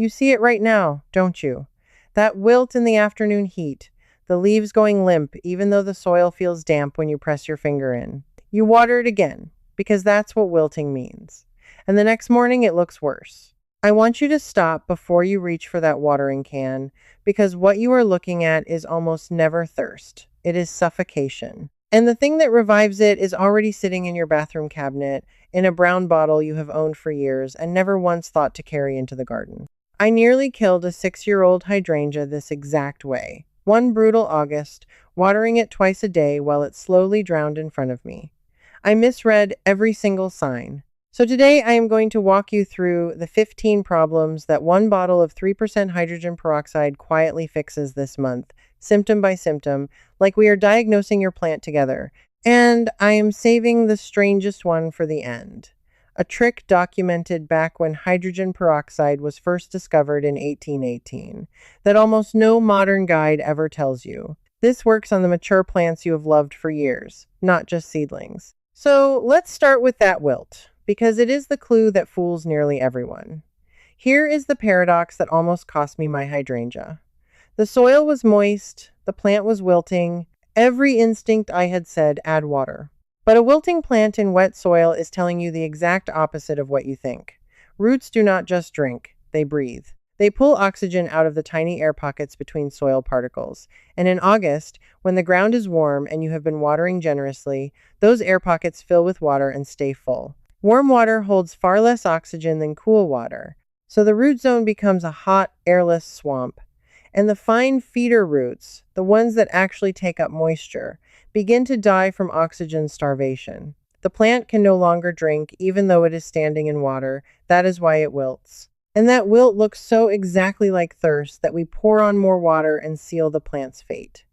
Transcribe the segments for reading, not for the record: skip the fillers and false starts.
You see it right now, don't you? That wilt in the afternoon heat, the leaves going limp even though the soil feels damp when you press your finger in. You water it again, because that's what wilting means. And the next morning it looks worse. I want you to stop before you reach for that watering can, because what you are looking at is almost never thirst. It is suffocation. And the thing that revives it is already sitting in your bathroom cabinet in a brown bottle you have owned for years and never once thought to carry into the garden. I nearly killed a 6-year-old hydrangea this exact way. One brutal August, watering it twice a day while it slowly drowned in front of me. I misread every single sign. So today I am going to walk you through the 15 problems that one bottle of 3% hydrogen peroxide quietly fixes this month, symptom by symptom, like we are diagnosing your plant together. And I am saving the strangest one for the end. A trick documented back when hydrogen peroxide was first discovered in 1818, that almost no modern guide ever tells you. This works on the mature plants you have loved for years, not just seedlings. So let's start with that wilt, because it is the clue that fools nearly everyone. Here is the paradox that almost cost me my hydrangea. The soil was moist, the plant was wilting, every instinct I had said, add water. But a wilting plant in wet soil is telling you the exact opposite of what you think. Roots do not just drink, they breathe. They pull oxygen out of the tiny air pockets between soil particles. And in August, when the ground is warm and you have been watering generously, those air pockets fill with water and stay full. Warm water holds far less oxygen than cool water, so the root zone becomes a hot, airless swamp. And the fine feeder roots, the ones that actually take up moisture, begin to die from oxygen starvation. The plant can no longer drink even though it is standing in water. That is why it wilts. And that wilt looks so exactly like thirst that we pour on more water and seal the plant's fate.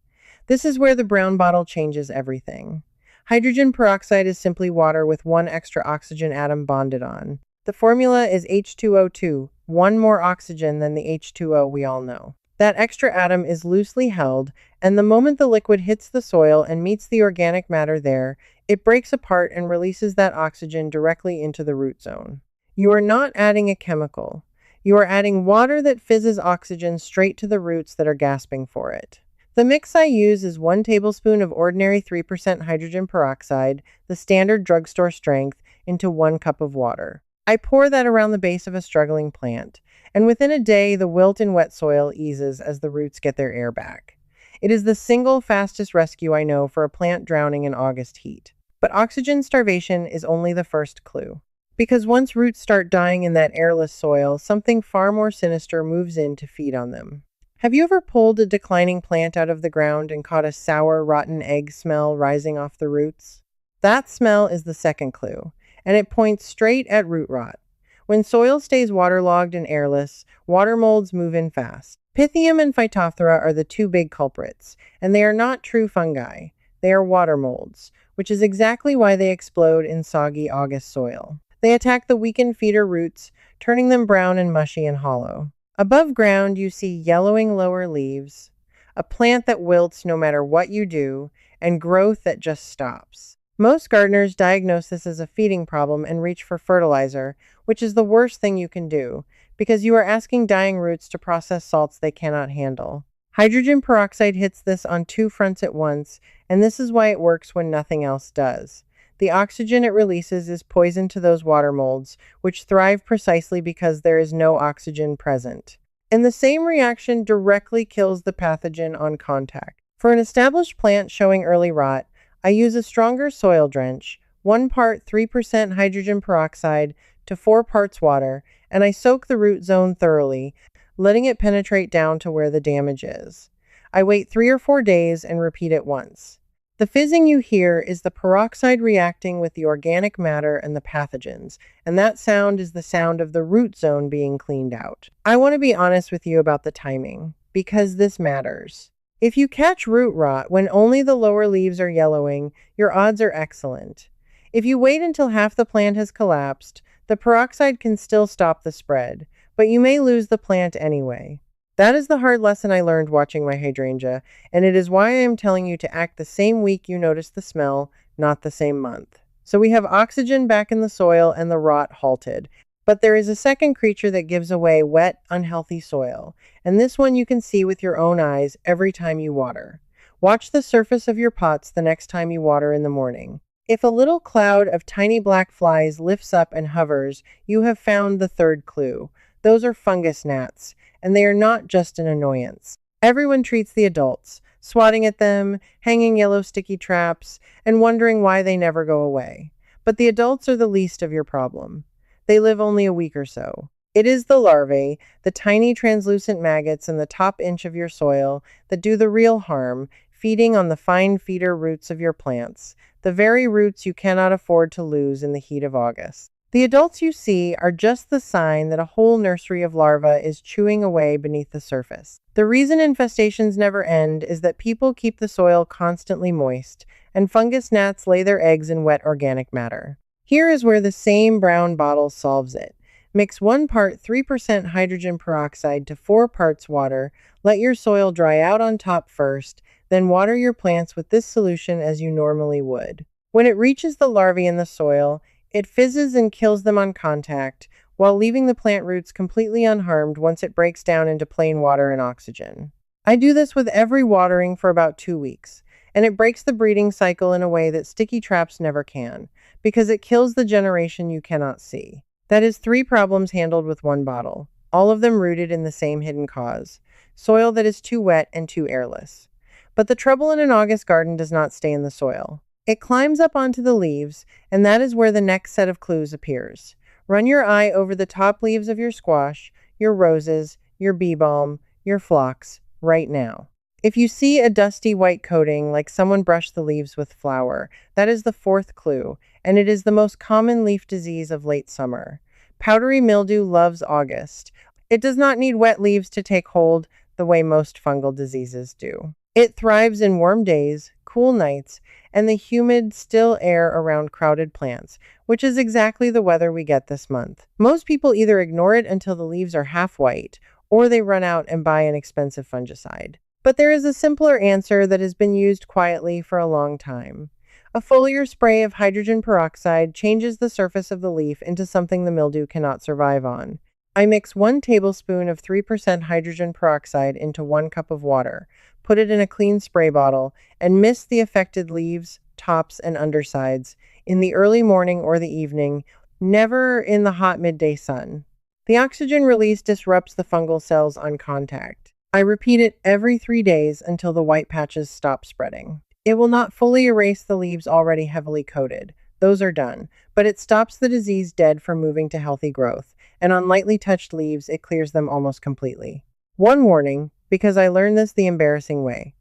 This is where the brown bottle changes everything. Hydrogen peroxide is simply water with one extra oxygen atom bonded on. The formula is H2O2, one more oxygen than the H2O we all know. That extra atom is loosely held, and the moment the liquid hits the soil and meets the organic matter there, it breaks apart and releases that oxygen directly into the root zone. You are not adding a chemical. You are adding water that fizzes oxygen straight to the roots that are gasping for it. The mix I use is 1 tablespoon of ordinary 3% hydrogen peroxide, the standard drugstore strength, into 1 cup of water. I pour that around the base of a struggling plant, and within a day the wilt in wet soil eases as the roots get their air back. It is the single fastest rescue I know for a plant drowning in August heat. But oxygen starvation is only the first clue. Because once roots start dying in that airless soil, something far more sinister moves in to feed on them. Have you ever pulled a declining plant out of the ground and caught a sour, rotten egg smell rising off the roots? That smell is the second clue, and it points straight at root rot. When soil stays waterlogged and airless, water molds move in fast. Pythium and Phytophthora are the 2 big culprits, and they are not true fungi. They are water molds, which is exactly why they explode in soggy August soil. They attack the weakened feeder roots, turning them brown and mushy and hollow. Above ground, you see yellowing lower leaves, a plant that wilts no matter what you do, and growth that just stops. Most gardeners diagnose this as a feeding problem and reach for fertilizer, which is the worst thing you can do, because you are asking dying roots to process salts they cannot handle. Hydrogen peroxide hits this on 2 fronts at once, and this is why it works when nothing else does. The oxygen it releases is poison to those water molds, which thrive precisely because there is no oxygen present. And the same reaction directly kills the pathogen on contact. For an established plant showing early rot, I use a stronger soil drench, 1 part 3% hydrogen peroxide to 4 parts water, and I soak the root zone thoroughly, letting it penetrate down to where the damage is. I wait 3 or 4 days and repeat it once. The fizzing you hear is the peroxide reacting with the organic matter and the pathogens, and that sound is the sound of the root zone being cleaned out. I want to be honest with you about the timing, because this matters. If you catch root rot when only the lower leaves are yellowing, your odds are excellent. If you wait until half the plant has collapsed, the peroxide can still stop the spread, but you may lose the plant anyway. That is the hard lesson I learned watching my hydrangea, and it is why I am telling you to act the same week you notice the smell, not the same month. So we have oxygen back in the soil and the rot halted. But there is a second creature that gives away wet, unhealthy soil, and this one you can see with your own eyes every time you water. Watch the surface of your pots the next time you water in the morning. If a little cloud of tiny black flies lifts up and hovers, you have found the third clue. Those are fungus gnats, and they are not just an annoyance. Everyone treats the adults, swatting at them, hanging yellow sticky traps, and wondering why they never go away. But the adults are the least of your problem. They live only a week or so. It is the larvae, the tiny translucent maggots in the top inch of your soil, that do the real harm, feeding on the fine feeder roots of your plants, the very roots you cannot afford to lose in the heat of August. The adults you see are just the sign that a whole nursery of larvae is chewing away beneath the surface. The reason infestations never end is that people keep the soil constantly moist, and fungus gnats lay their eggs in wet organic matter. Here is where the same brown bottle solves it. Mix 1 part 3% hydrogen peroxide to 4 parts water. Let your soil dry out on top first, then water your plants with this solution as you normally would. When it reaches the larvae in the soil, it fizzes and kills them on contact, while leaving the plant roots completely unharmed once it breaks down into plain water and oxygen. I do this with every watering for about 2 weeks, and it breaks the breeding cycle in a way that sticky traps never can, because it kills the generation you cannot see. That is 3 problems handled with 1 bottle, all of them rooted in the same hidden cause: soil that is too wet and too airless. But the trouble in an August garden does not stay in the soil. It climbs up onto the leaves, and that is where the next set of clues appears. Run your eye over the top leaves of your squash, your roses, your bee balm, your phlox, right now. If you see a dusty white coating like someone brushed the leaves with flour, that is the 4th clue, and it is the most common leaf disease of late summer. Powdery mildew loves August. It does not need wet leaves to take hold the way most fungal diseases do. It thrives in warm days, cool nights, and the humid, still air around crowded plants, which is exactly the weather we get this month. Most people either ignore it until the leaves are half white, or they run out and buy an expensive fungicide. But there is a simpler answer that has been used quietly for a long time. A foliar spray of hydrogen peroxide changes the surface of the leaf into something the mildew cannot survive on. I mix 1 tablespoon of 3% hydrogen peroxide into 1 cup of water, put it in a clean spray bottle, and mist the affected leaves, tops, and undersides in the early morning or the evening, never in the hot midday sun. The oxygen release disrupts the fungal cells on contact. I repeat it every 3 days until the white patches stop spreading. It will not fully erase the leaves already heavily coated. Those are done, but it stops the disease dead from moving to healthy growth, and on lightly touched leaves, it clears them almost completely. One warning, because I learned this the embarrassing way.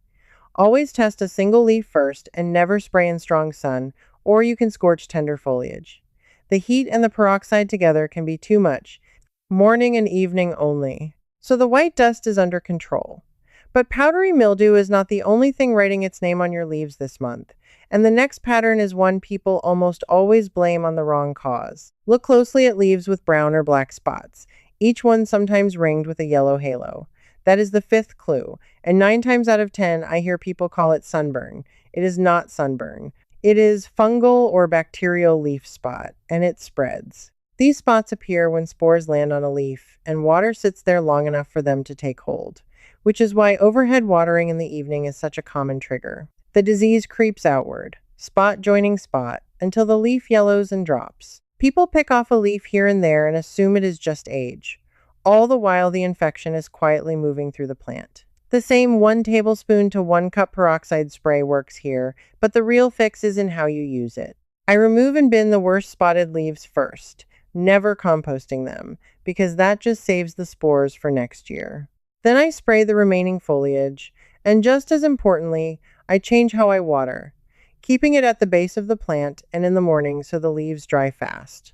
Always test a single leaf first and never spray in strong sun, or you can scorch tender foliage. The heat and the peroxide together can be too much. Morning and evening only. So the white dust is under control. But powdery mildew is not the only thing writing its name on your leaves this month, and the next pattern is one people almost always blame on the wrong cause. Look closely at leaves with brown or black spots, each one sometimes ringed with a yellow halo. That is the 5th clue, and 9 times out of 10 I hear people call it sunburn. It is not sunburn. It is fungal or bacterial leaf spot, and it spreads. These spots appear when spores land on a leaf, and water sits there long enough for them to take hold, which is why overhead watering in the evening is such a common trigger. The disease creeps outward, spot joining spot, until the leaf yellows and drops. People pick off a leaf here and there and assume it is just age. All the while the infection is quietly moving through the plant. The same 1 tablespoon to 1 cup peroxide spray works here, but the real fix is in how you use it. I remove and bin the worst spotted leaves first, never composting them, because that just saves the spores for next year. Then I spray the remaining foliage, and just as importantly, I change how I water, keeping it at the base of the plant and in the morning so the leaves dry fast.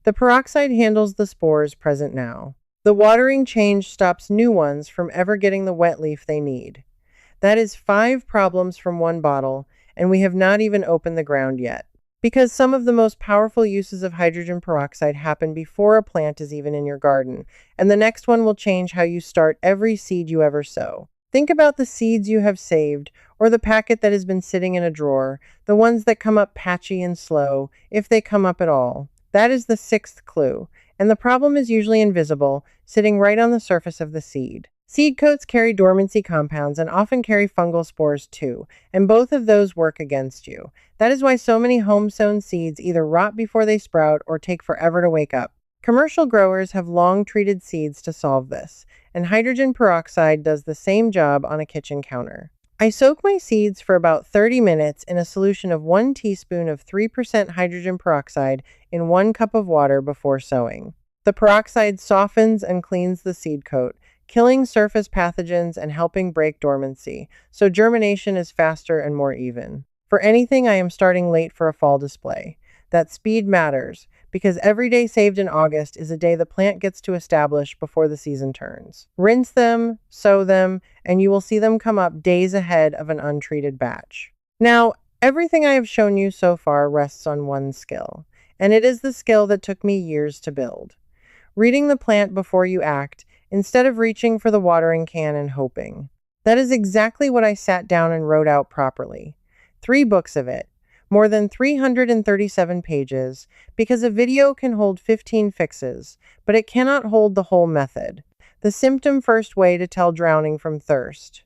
The peroxide handles the spores present now. The watering change stops new ones from ever getting the wet leaf they need. That is 5 problems from 1 bottle, and we have not even opened the ground yet. Because some of the most powerful uses of hydrogen peroxide happen before a plant is even in your garden, and the next one will change how you start every seed you ever sow. Think about the seeds you have saved, or the packet that has been sitting in a drawer, the ones that come up patchy and slow, if they come up at all. That is the 6th clue, and the problem is usually invisible, sitting right on the surface of the seed. Seed coats carry dormancy compounds and often carry fungal spores too, and both of those work against you. That is why so many home-sown seeds either rot before they sprout or take forever to wake up. Commercial growers have long treated seeds to solve this, and hydrogen peroxide does the same job on a kitchen counter. I soak my seeds for about 30 minutes in a solution of 1 teaspoon of 3% hydrogen peroxide in 1 cup of water before sowing. The peroxide softens and cleans the seed coat, killing surface pathogens and helping break dormancy, so germination is faster and more even. For anything I am starting late for a fall display. That speed matters, because every day saved in August is a day the plant gets to establish before the season turns. Rinse them, sow them, and you will see them come up days ahead of an untreated batch. Now, everything I have shown you so far rests on one skill, and it is the skill that took me years to build. Reading the plant before you act, instead of reaching for the watering can and hoping. That is exactly what I sat down and wrote out properly. 3 books of it, more than 337 pages, because a video can hold 15 fixes, but it cannot hold the whole method. The symptom first way to tell drowning from thirst.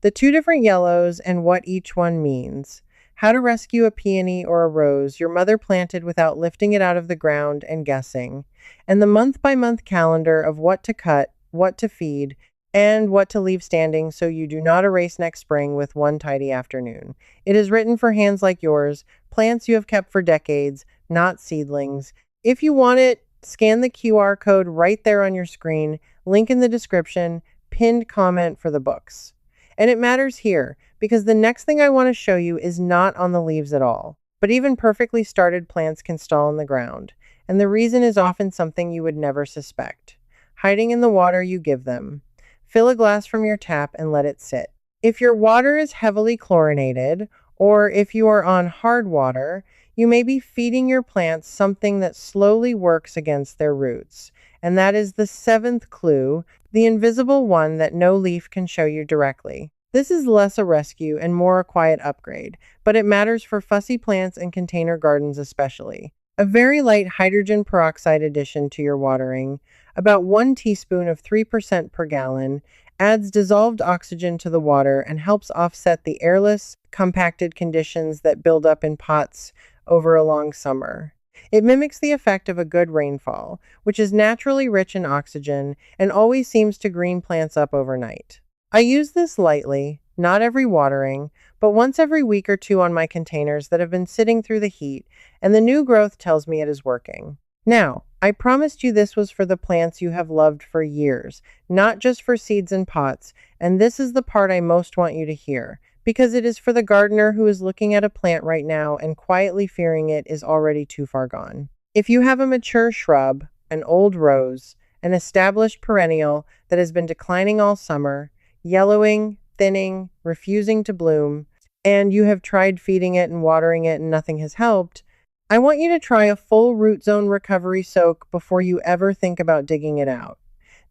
The 2 different yellows and what each one means. How to rescue a peony or a rose your mother planted without lifting it out of the ground and guessing. And the month-by-month calendar of what to cut, what to feed, and what to leave standing so you do not erase next spring with one tidy afternoon. It is written for hands like yours, plants you have kept for decades, not seedlings. If you want it, scan the QR code right there on your screen, link in the description, pinned comment for the books. And it matters here, because the next thing I want to show you is not on the leaves at all. But even perfectly started plants can stall in the ground, and the reason is often something you would never suspect. Hiding in the water you give them. Fill a glass from your tap and let it sit. If your water is heavily chlorinated, or if you are on hard water, you may be feeding your plants something that slowly works against their roots. And that is the 7th clue, the invisible one that no leaf can show you directly. This is less a rescue and more a quiet upgrade, but it matters for fussy plants and container gardens especially. A very light hydrogen peroxide addition to your watering, about 1 teaspoon of 3% per gallon, adds dissolved oxygen to the water and helps offset the airless, compacted conditions that build up in pots over a long summer. It mimics the effect of a good rainfall, which is naturally rich in oxygen and always seems to green plants up overnight. I use this lightly, not every watering, but once every week or 2 on my containers that have been sitting through the heat, and the new growth tells me it is working. Now, I promised you this was for the plants you have loved for years, not just for seeds and pots, and this is the part I most want you to hear, because it is for the gardener who is looking at a plant right now and quietly fearing it is already too far gone. If you have a mature shrub, an old rose, an established perennial that has been declining all summer, yellowing, thinning, refusing to bloom, and you have tried feeding it and watering it and nothing has helped, I want you to try a full root zone recovery soak before you ever think about digging it out.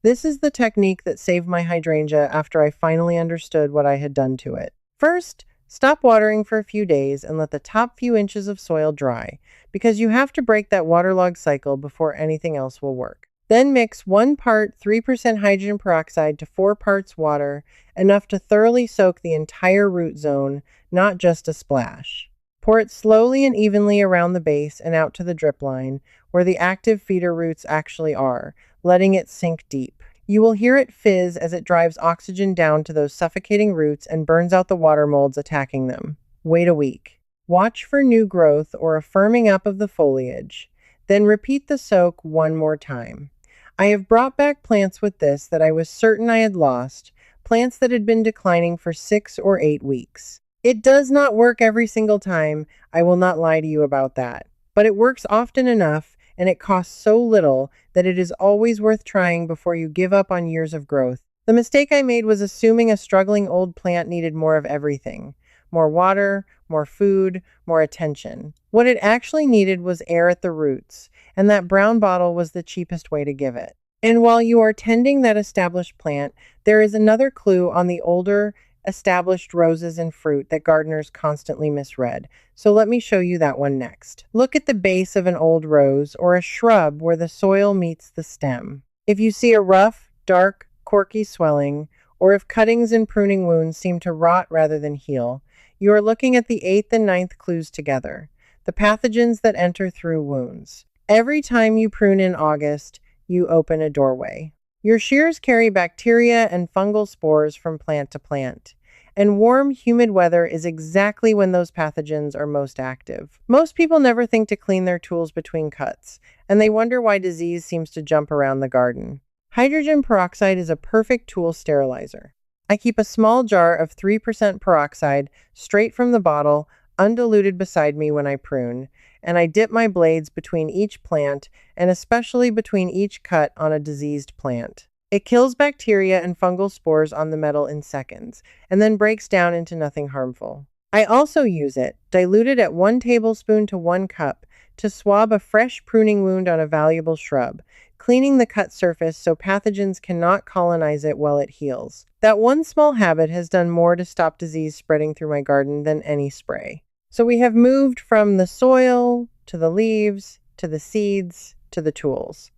This is the technique that saved my hydrangea after I finally understood what I had done to it. First, stop watering for a few days and let the top few inches of soil dry, because you have to break that waterlogged cycle before anything else will work. Then mix 1 part 3% hydrogen peroxide to 4 parts water, enough to thoroughly soak the entire root zone, not just a splash. Pour it slowly and evenly around the base and out to the drip line, where the active feeder roots actually are, letting it sink deep. You will hear it fizz as it drives oxygen down to those suffocating roots and burns out the water molds attacking them. Wait a week. Watch for new growth or a firming up of the foliage. Then repeat the soak 1 more time. I have brought back plants with this that I was certain I had lost, plants that had been declining for 6 or 8 weeks. It does not work every single time, I will not lie to you about that, but it works often enough and it costs so little that it is always worth trying before you give up on years of growth. The mistake I made was assuming a struggling old plant needed more of everything. More water, more food, more attention. What it actually needed was air at the roots, and that brown bottle was the cheapest way to give it. And while you are tending that established plant, there is another clue on the older established roses and fruit that gardeners constantly misread. So let me show you that one next. Look at the base of an old rose or a shrub where the soil meets the stem. If you see a rough, dark, corky swelling, or if cuttings and pruning wounds seem to rot rather than heal, you are looking at the 8th and 9th clues together, the pathogens that enter through wounds. Every time you prune in August, you open a doorway. Your shears carry bacteria and fungal spores from plant to plant, and warm, humid weather is exactly when those pathogens are most active. Most people never think to clean their tools between cuts, and they wonder why disease seems to jump around the garden. Hydrogen peroxide is a perfect tool sterilizer. I keep a small jar of 3% peroxide straight from the bottle, undiluted beside me when I prune, and I dip my blades between each plant and especially between each cut on a diseased plant. It kills bacteria and fungal spores on the metal in seconds, and then breaks down into nothing harmful. I also use it, diluted at 1 tablespoon to 1 cup, to swab a fresh pruning wound on a valuable shrub, cleaning the cut surface so pathogens cannot colonize it while it heals. That one small habit has done more to stop disease spreading through my garden than any spray. So we have moved from the soil, to the leaves, to the seeds, to the tools.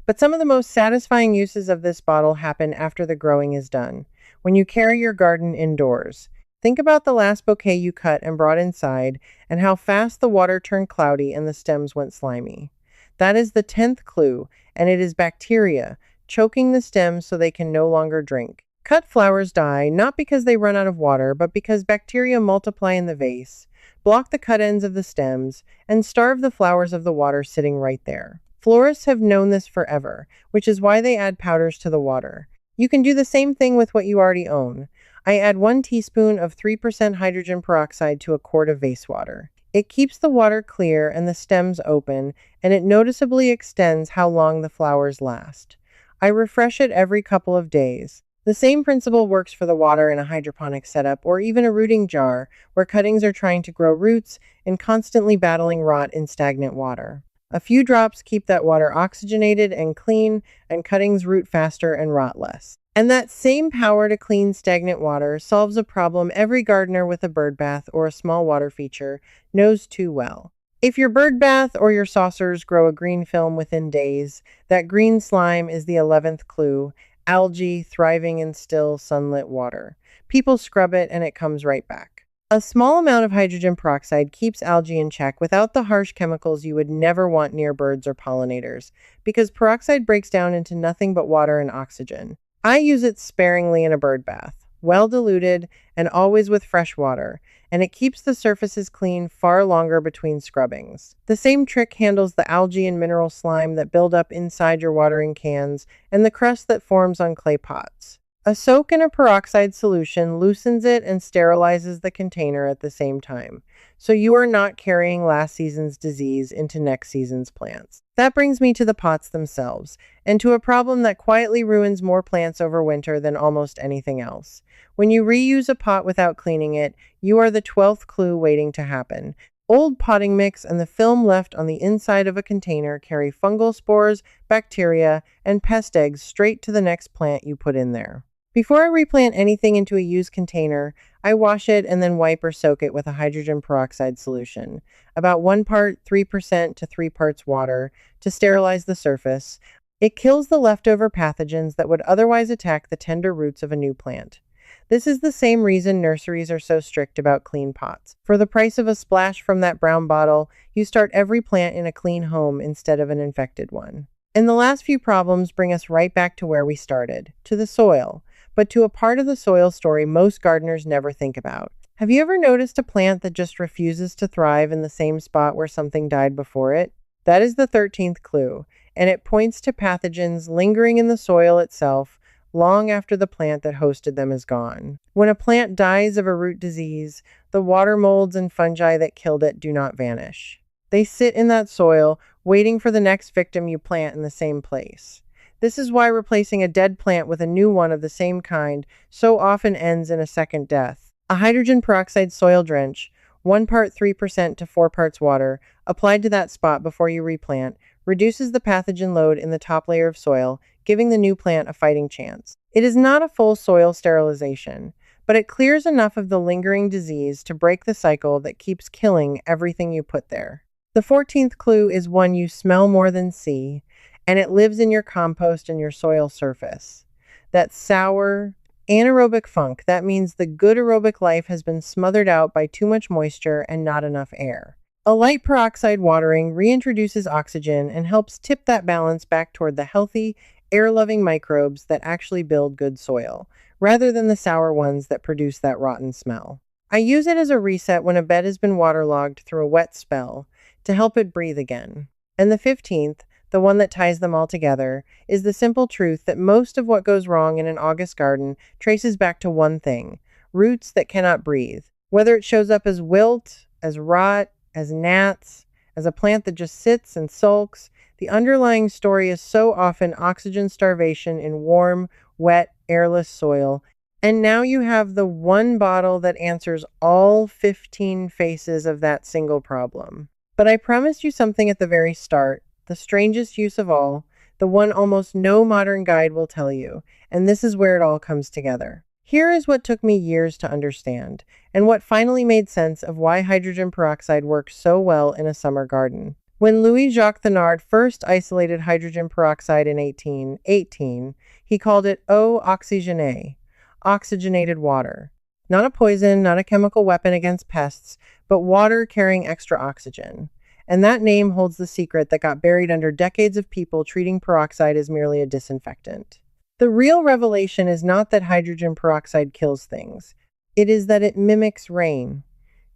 But some of the most satisfying uses of this bottle happen after the growing is done, when you carry your garden indoors. Think about the last bouquet you cut and brought inside, and how fast the water turned cloudy and the stems went slimy. That is the 10th clue, and it is bacteria, choking the stems so they can no longer drink. Cut flowers die, not because they run out of water, but because bacteria multiply in the vase, block the cut ends of the stems, and starve the flowers of the water sitting right there. Florists have known this forever, which is why they add powders to the water. You can do the same thing with what you already own. I add 1 teaspoon of 3% hydrogen peroxide to a quart of vase water. It keeps the water clear and the stems open, and it noticeably extends how long the flowers last. I refresh it every couple of days. The same principle works for the water in a hydroponic setup or even a rooting jar where cuttings are trying to grow roots and constantly battling rot in stagnant water. A few drops keep that water oxygenated and clean, and cuttings root faster and rot less. And that same power to clean stagnant water solves a problem every gardener with a bird bath or a small water feature knows too well. If your bird bath or your saucers grow a green film within days, that green slime is the 11th clue, algae thriving in still, sunlit water. People scrub it and it comes right back. A small amount of hydrogen peroxide keeps algae in check without the harsh chemicals you would never want near birds or pollinators, because peroxide breaks down into nothing but water and oxygen. I use it sparingly in a bird bath, well diluted and always with fresh water, and it keeps the surfaces clean far longer between scrubbings. The same trick handles the algae and mineral slime that build up inside your watering cans and the crust that forms on clay pots. A soak in a peroxide solution loosens it and sterilizes the container at the same time, so you are not carrying last season's disease into next season's plants. That brings me to the pots themselves, and to a problem that quietly ruins more plants over winter than almost anything else. When you reuse a pot without cleaning it, you are the 12th clue waiting to happen. Old potting mix and the film left on the inside of a container carry fungal spores, bacteria, and pest eggs straight to the next plant you put in there. Before I replant anything into a used container, I wash it and then wipe or soak it with a hydrogen peroxide solution, about 1 part 3% to 3 parts water, to sterilize the surface. It kills the leftover pathogens that would otherwise attack the tender roots of a new plant. This is the same reason nurseries are so strict about clean pots. For the price of a splash from that brown bottle, you start every plant in a clean home instead of an infected one. And the last few problems bring us right back to where we started, to the soil, but to a part of the soil story most gardeners never think about. Have you ever noticed a plant that just refuses to thrive in the same spot where something died before it? That is the 13th clue, and it points to pathogens lingering in the soil itself long after the plant that hosted them is gone. When a plant dies of a root disease, the water molds and fungi that killed it do not vanish. They sit in that soil, waiting for the next victim you plant in the same place. This is why replacing a dead plant with a new one of the same kind so often ends in a second death. A hydrogen peroxide soil drench, 1 part 3% to 4 parts water, applied to that spot before you replant, reduces the pathogen load in the top layer of soil, giving the new plant a fighting chance. It is not a full soil sterilization, but it clears enough of the lingering disease to break the cycle that keeps killing everything you put there. The 14th clue is one you smell more than see, and it lives in your compost and your soil surface. That sour, anaerobic funk, that means the good aerobic life has been smothered out by too much moisture and not enough air. A light peroxide watering reintroduces oxygen and helps tip that balance back toward the healthy, air-loving microbes that actually build good soil, rather than the sour ones that produce that rotten smell. I use it as a reset when a bed has been waterlogged through a wet spell to help it breathe again. And the 15th, the one that ties them all together, is the simple truth that most of what goes wrong in an August garden traces back to one thing: roots that cannot breathe. Whether it shows up as wilt, as rot, as gnats, as a plant that just sits and sulks, the underlying story is so often oxygen starvation in warm, wet, airless soil. And now you have the one bottle that answers all 15 faces of that single problem. But I promised you something at the very start, the strangest use of all, the one almost no modern guide will tell you, and this is where it all comes together. Here is what took me years to understand, and what finally made sense of why hydrogen peroxide works so well in a summer garden. When Louis-Jacques Thenard first isolated hydrogen peroxide in 1818, he called it eau oxygénée, oxygenated water. Not a poison, not a chemical weapon against pests, but water carrying extra oxygen. And that name holds the secret that got buried under decades of people treating peroxide as merely a disinfectant. The real revelation is not that hydrogen peroxide kills things. It is that it mimics rain.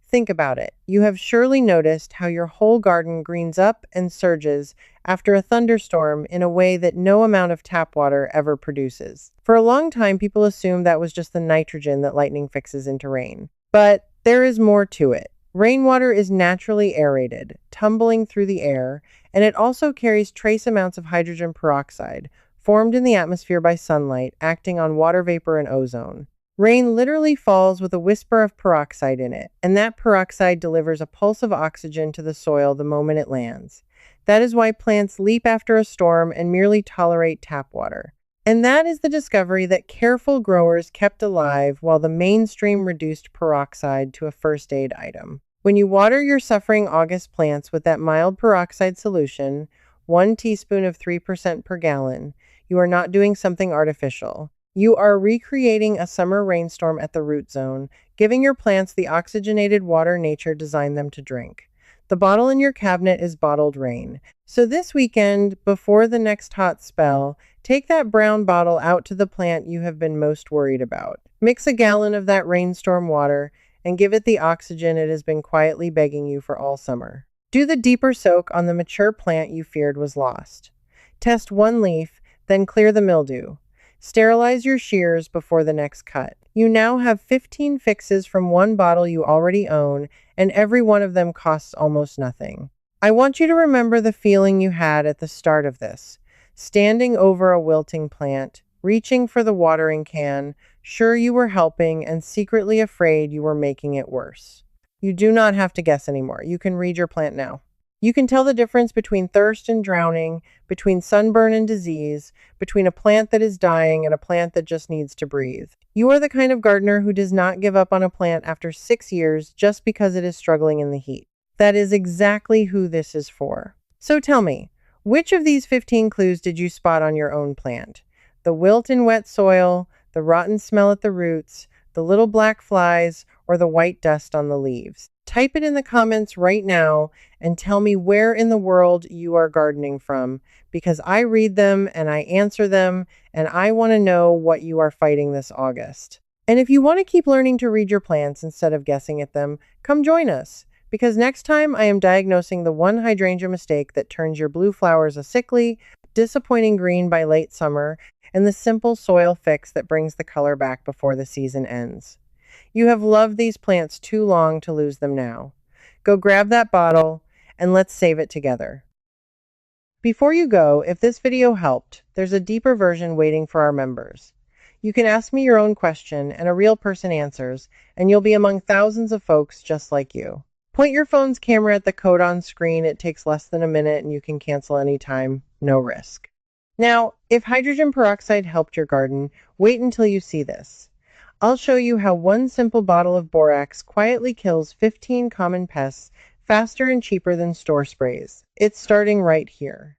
Think about it. You have surely noticed how your whole garden greens up and surges after a thunderstorm in a way that no amount of tap water ever produces. For a long time, people assumed that was just the nitrogen that lightning fixes into rain. But there is more to it. Rainwater is naturally aerated, tumbling through the air, and it also carries trace amounts of hydrogen peroxide, formed in the atmosphere by sunlight, acting on water vapor and ozone. Rain literally falls with a whisper of peroxide in it, and that peroxide delivers a pulse of oxygen to the soil the moment it lands. That is why plants leap after a storm and merely tolerate tap water. And that is the discovery that careful growers kept alive while the mainstream reduced peroxide to a first aid item. When you water your suffering August plants with that mild peroxide solution, 1 teaspoon of 3% per gallon, you are not doing something artificial. You are recreating a summer rainstorm at the root zone, giving your plants the oxygenated water nature designed them to drink. The bottle in your cabinet is bottled rain. So this weekend, before the next hot spell, take that brown bottle out to the plant you have been most worried about. Mix a gallon of that rainstorm water and give it the oxygen it has been quietly begging you for all summer. Do the deeper soak on the mature plant you feared was lost. Test one leaf, then clear the mildew. Sterilize your shears before the next cut. You now have 15 fixes from one bottle you already own, and every one of them costs almost nothing. I want you to remember the feeling you had at the start of this. Standing over a wilting plant, reaching for the watering can, sure you were helping and secretly afraid you were making it worse. You do not have to guess anymore. You can read your plant now. You can tell the difference between thirst and drowning, between sunburn and disease, between a plant that is dying and a plant that just needs to breathe. You are the kind of gardener who does not give up on a plant after 6 years just because it is struggling in the heat. That is exactly who this is for. So tell me, which of these 15 clues did you spot on your own plant? The wilt in wet soil, the rotten smell at the roots, the little black flies, or the white dust on the leaves? Type it in the comments right now and tell me where in the world you are gardening from, because I read them and I answer them, and I want to know what you are fighting this August. And if you want to keep learning to read your plants instead of guessing at them, come join us, because next time I am diagnosing the one hydrangea mistake that turns your blue flowers a sickly, disappointing green by late summer, and the simple soil fix that brings the color back before the season ends. You have loved these plants too long to lose them now. Go grab that bottle and let's save it together. Before you go, if this video helped, there's a deeper version waiting for our members. You can ask me your own question and a real person answers, and you'll be among thousands of folks just like you. Point your phone's camera at the code on screen. It takes less than a minute and you can cancel anytime, no risk. Now, if hydrogen peroxide helped your garden, wait until you see this. I'll show you how one simple bottle of borax quietly kills 15 common pests faster and cheaper than store sprays. It's starting right here.